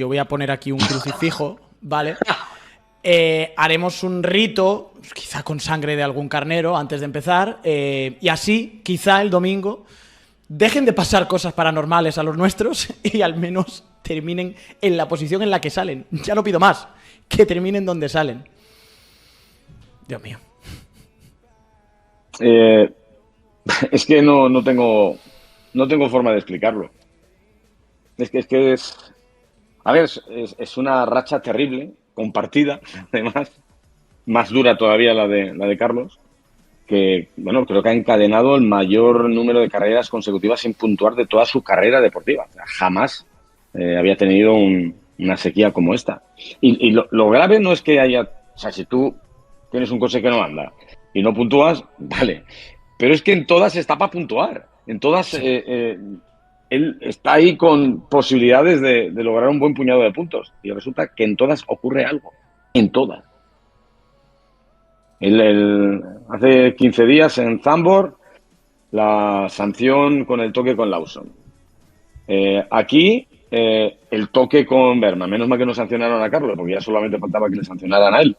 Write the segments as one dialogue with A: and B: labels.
A: yo voy a poner aquí un crucifijo, ¿vale? Haremos un rito, quizá con sangre de algún carnero antes de empezar, y así, quizá el domingo, dejen de pasar cosas paranormales a los nuestros y al menos terminen en la posición en la que salen. Ya no pido más, que terminen donde salen. Dios mío.
B: Es que no tengo forma de explicarlo. Es a ver, es una racha terrible, compartida, además, más dura todavía la de Carlos, que, bueno, creo que ha encadenado el mayor número de carreras consecutivas sin puntuar de toda su carrera deportiva. O sea, jamás había tenido una sequía como esta. Y lo grave no es que haya... O sea, si tú tienes un coche que no anda y no puntúas, vale. Pero es que en todas está para puntuar. En todas...
A: Sí.
B: Él está ahí con posibilidades de lograr un buen puñado de puntos. Y resulta que en todas ocurre algo. En todas. Hace 15 días en Zandvoort, la sanción con el toque con Lawson. Aquí, el toque con Berman. Menos mal que no sancionaron a Carlos, porque ya solamente faltaba que le sancionaran a él.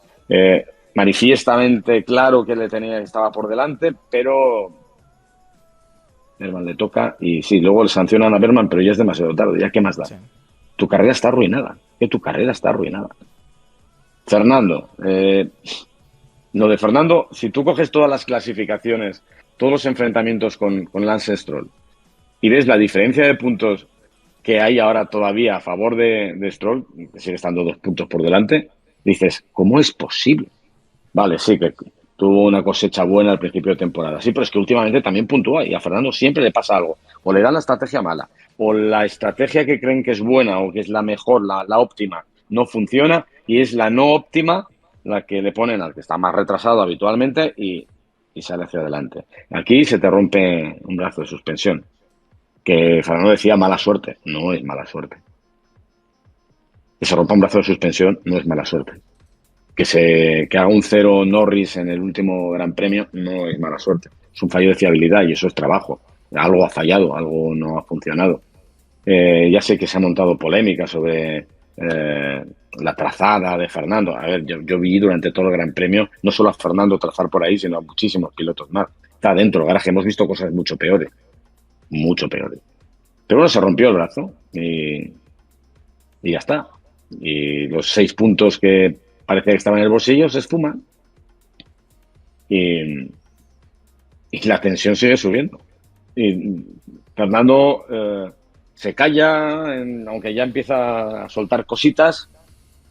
B: Manifiestamente claro que estaba por delante, pero Berman le toca y sí, luego le sancionan a Berman, pero ya es demasiado tarde. ¿Ya qué más da?
A: Sí.
B: Tu carrera está arruinada. Que tu carrera está arruinada. Fernando, lo de Fernando, si tú coges todas las clasificaciones, todos los enfrentamientos con Lance Stroll y ves la diferencia de puntos que hay ahora todavía a favor de Stroll, que sigue estando 2 puntos por delante, dices, ¿cómo es posible? Vale, sí, que tuvo una cosecha buena al principio de temporada. Sí, pero es que últimamente también puntúa y a Fernando siempre le pasa algo. O le dan la estrategia mala, o la estrategia que creen que es buena o que es la mejor, la óptima, no funciona y es la no óptima la que le ponen al que está más retrasado habitualmente y sale hacia adelante. Aquí se te rompe un brazo de suspensión. Que Fernando decía mala suerte. No es mala suerte. Que se rompa un brazo de suspensión no es mala suerte. Que haga un 0 Norris en el último Gran Premio no es mala suerte. Es un fallo de fiabilidad y eso es trabajo. Algo ha fallado, algo no ha funcionado. Ya sé que se ha montado polémica sobre la trazada de Fernando. A ver, yo vi durante todo el Gran Premio no solo a Fernando trazar por ahí, sino a muchísimos pilotos más. Está dentro del garaje. Hemos visto cosas mucho peores. Mucho peores. Pero bueno, se rompió el brazo y ya está. Y los 6 puntos que parecía que estaban en el bolsillo se esfuman y la tensión sigue subiendo. Y Fernando se calla, aunque ya empieza a soltar cositas.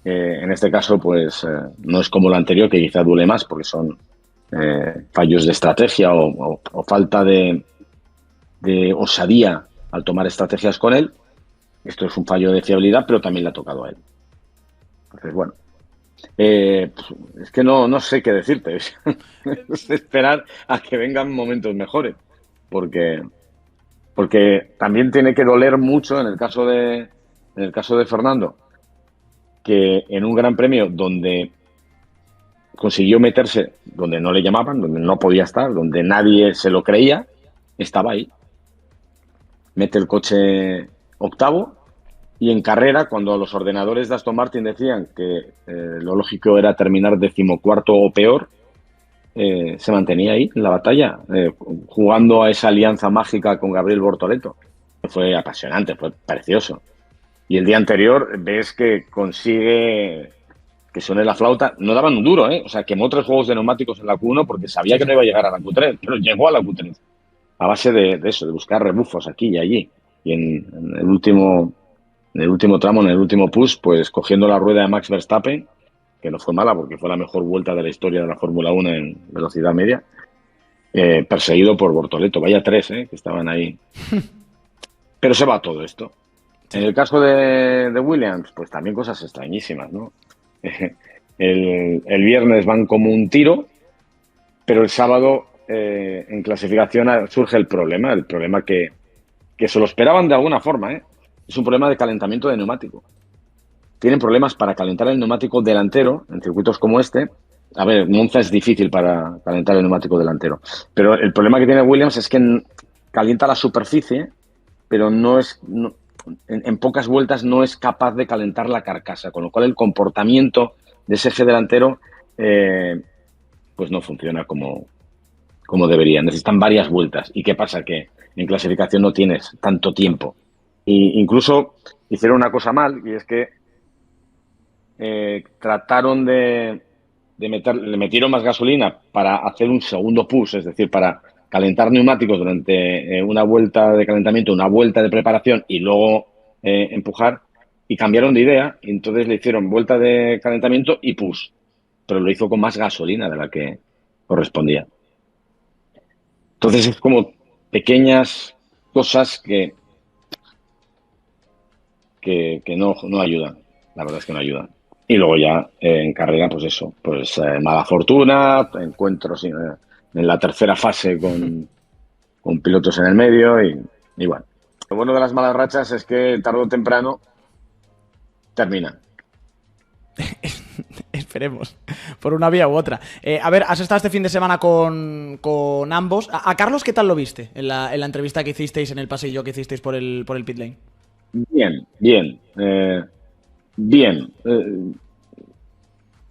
B: En este caso, pues no es como lo anterior, que quizá duele más porque son fallos de estrategia o falta de osadía al tomar estrategias con él. Esto es un fallo de fiabilidad, pero también le ha tocado a él. Entonces, bueno, es que no sé qué decirte. Es esperar a que vengan momentos mejores, porque también tiene que doler mucho en el caso de Fernando, que en un Gran Premio donde consiguió meterse, donde no le llamaban, donde no podía estar, donde nadie se lo creía, estaba ahí. Mete el coche octavo y en carrera, cuando los ordenadores de Aston Martin decían que lo lógico era terminar 14º o peor, se mantenía ahí en la batalla, jugando a esa alianza mágica con Gabriel Bortoleto. Fue apasionante, fue precioso. Y el día anterior ves que consigue que suene la flauta. No daban un duro, ¿eh? O sea, quemó 3 juegos de neumáticos en la Q1 porque sabía que no iba a llegar a la Q3, pero llegó a la Q3. A base de eso, de buscar rebufos aquí y allí. Y en el último tramo, en el último push, pues cogiendo la rueda de Max Verstappen, que no fue mala porque fue la mejor vuelta de la historia de la Fórmula 1 en velocidad media, perseguido por Bortoleto. Vaya 3, que estaban ahí. Pero se va todo esto.
A: Sí.
B: En el caso de Williams, pues también cosas extrañísimas, ¿no? El viernes van como un tiro, pero el sábado en clasificación surge el problema que se lo esperaban de alguna forma, ¿eh? Es un problema de calentamiento de neumático. Tienen problemas para calentar el neumático delantero en circuitos como este. A ver, Monza es difícil para calentar el neumático delantero, pero el problema que tiene Williams es que calienta la superficie, pero no en pocas vueltas no es capaz de calentar la carcasa, con lo cual el comportamiento de ese eje delantero pues no funciona como debería. Necesitan varias vueltas. ¿Y qué pasa? Que en clasificación no tienes tanto tiempo. Y incluso hicieron una cosa mal, y es que trataron le metieron más gasolina para hacer un segundo push, es decir, para calentar neumáticos durante una vuelta de calentamiento, una vuelta de preparación y luego empujar, y cambiaron de idea, y entonces le hicieron vuelta de calentamiento y push, pero lo hizo con más gasolina de la que correspondía. Entonces es como pequeñas cosas que no ayudan, la verdad es que no ayudan. Y luego ya en carrera, pues eso, pues mala fortuna, encuentros en la tercera fase con pilotos en el medio y bueno. Lo bueno de las malas rachas es que tarde o temprano terminan.
A: Esperemos, por una vía u otra. A ver, has estado este fin de semana con ambos. ¿A Carlos qué tal lo viste en la entrevista que hicisteis en el pasillo que hicisteis por el pit lane?
B: Bien, bien. Bien.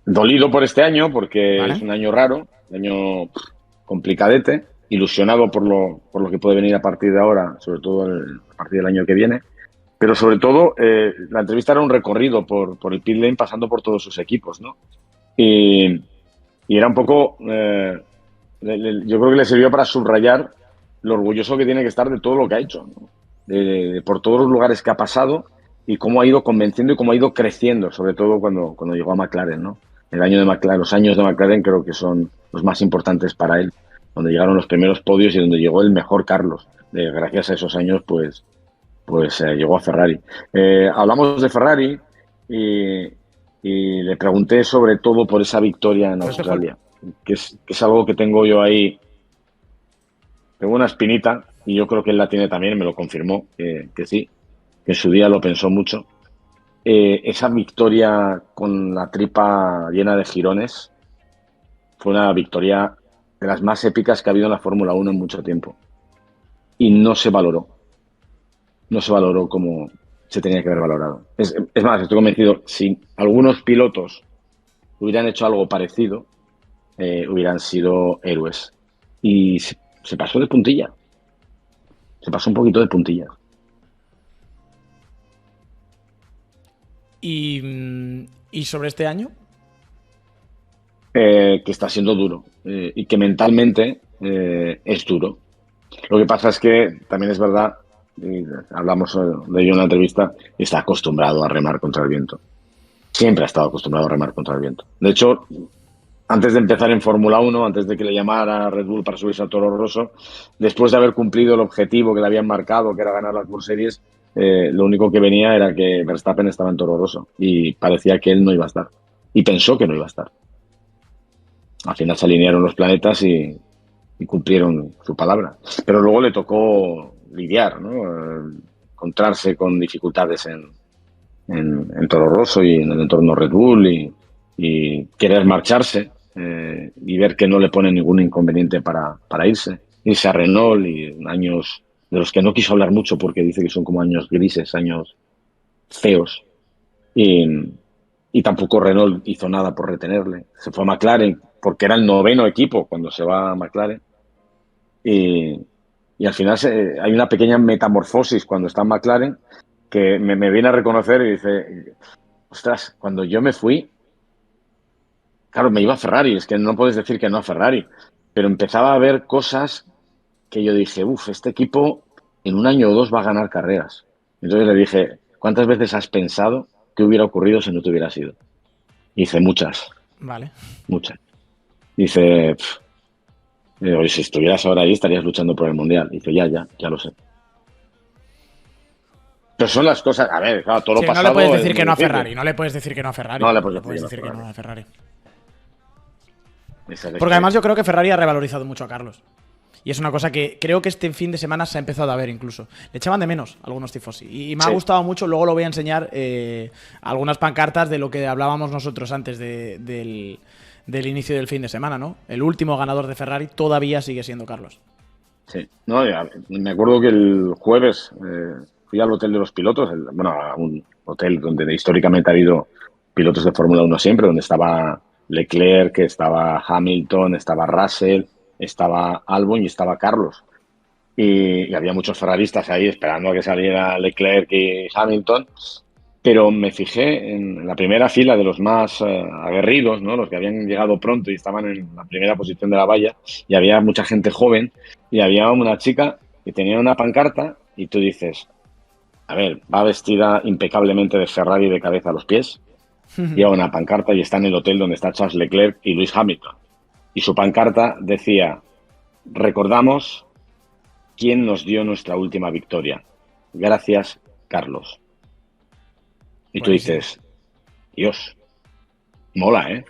B: Dolido por este año, porque
A: ¿Vale?
B: es un año raro, un año complicadete, ilusionado por lo que puede venir a partir de ahora, sobre todo a partir del año que viene. Pero sobre todo, la entrevista era un recorrido por el pit lane pasando por todos sus equipos, ¿no? Y era un poco, yo creo que le sirvió para subrayar lo orgulloso que tiene que estar de todo lo que ha hecho, ¿no? Por todos los lugares que ha pasado y cómo ha ido convenciendo y cómo ha ido creciendo, sobre todo cuando llegó a McLaren, ¿no? Los años de McLaren creo que son los más importantes para él, donde llegaron los primeros podios y donde llegó el mejor Carlos. Gracias a esos años, pues llegó a Ferrari. Hablamos de Ferrari y le pregunté sobre todo por esa victoria en Australia, que es algo que tengo yo ahí. Tengo una espinita y yo creo que él la tiene también, me lo confirmó, que sí, que en su día lo pensó mucho. Esa victoria con la tripa llena de jirones fue una victoria de las más épicas que ha habido en la Fórmula 1 en mucho tiempo. Y no se valoró. No se valoró como se tenía que haber valorado. Es más, estoy convencido, si algunos pilotos hubieran hecho algo parecido, hubieran sido héroes. Y se pasó de puntilla. Se pasó un poquito de puntilla.
A: ¿Y sobre este año?
B: Que está siendo duro y que mentalmente es duro. Lo que pasa es que también es verdad, y hablamos de ello en la entrevista, está acostumbrado a remar contra el viento. Siempre ha estado acostumbrado a remar contra el viento. De hecho, antes de empezar en Fórmula 1, antes de que le llamara a Red Bull para subirse al Toro Rosso, después de haber cumplido el objetivo que le habían marcado, que era ganar las World Series, lo único que venía era que Verstappen estaba en Toro Rosso y parecía que él no iba a estar. Y pensó que no iba a estar. Al final se alinearon los planetas y cumplieron su palabra. Pero luego le tocó lidiar, ¿no? Encontrarse con dificultades en Toro Rosso y en el entorno Red Bull y querer marcharse y ver que no le pone ningún inconveniente para irse a Renault, y años de los que no quiso hablar mucho porque dice que son como años grises, años feos, y tampoco Renault hizo nada por retenerle. Se fue a McLaren porque era el 9º equipo cuando se va a McLaren, y al final hay una pequeña metamorfosis cuando está en McLaren que me viene a reconocer y dice, ostras, cuando yo me fui, claro, me iba a Ferrari, es que no puedes decir que no a Ferrari, pero empezaba a ver cosas que yo dije, este equipo en un año o dos va a ganar carreras. Entonces le dije, ¿cuántas veces has pensado qué hubiera ocurrido si no te hubiera sido? Y dice, muchas.
A: Vale.
B: Muchas. Dice, si estuvieras ahora ahí estarías luchando por el Mundial. Dice, ya lo sé. Pero son las cosas, a ver, claro, todo lo pasado.
A: No le puedes decir que no a Ferrari, no le puedes decir que no a Ferrari.
B: No le puedes
A: decir que no a Ferrari.
B: Porque
A: además yo creo que Ferrari ha revalorizado mucho a Carlos. Y es una cosa que creo que este fin de semana se ha empezado a ver incluso. Le echaban de menos algunos tifosi. Y me ha gustado mucho, luego lo voy a enseñar, algunas pancartas de lo que hablábamos nosotros antes del inicio del fin de semana, ¿no? El último ganador de Ferrari todavía sigue siendo Carlos.
B: Sí, no, me acuerdo que el jueves fui al hotel de los pilotos, bueno, a un hotel donde históricamente ha habido pilotos de Fórmula 1 siempre, donde estaba Leclerc, estaba Hamilton, estaba Russell, estaba Albon y estaba Carlos. Y había muchos ferraristas ahí esperando a que saliera Leclerc y Hamilton, pero me fijé en la primera fila de los más aguerridos, ¿no? Los que habían llegado pronto y estaban en la primera posición de la valla, y había mucha gente joven, y había una chica que tenía una pancarta, y tú dices, a ver, va vestida impecablemente de Ferrari de cabeza a los pies, lleva una pancarta y está en el hotel donde está Charles Leclerc y Lewis Hamilton. Y su pancarta decía, recordamos quién nos dio nuestra última victoria. Gracias, Carlos. Y tú
A: Buenísimo.
B: dices, Dios, mola, ¿eh?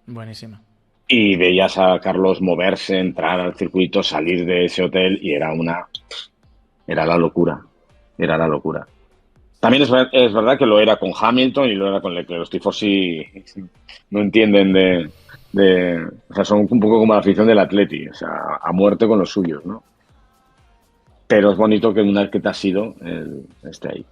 A: Buenísima.
B: Y veías a Carlos moverse, entrar al circuito, salir de ese hotel y era la locura. Era la locura. También es verdad que lo era con Hamilton y lo era con Leclerc. Los tifosi no entienden o sea, son un poco como la afición del Atleti, o sea, a muerte con los suyos, ¿no? Pero es bonito que una vez que te has ido, esté ahí.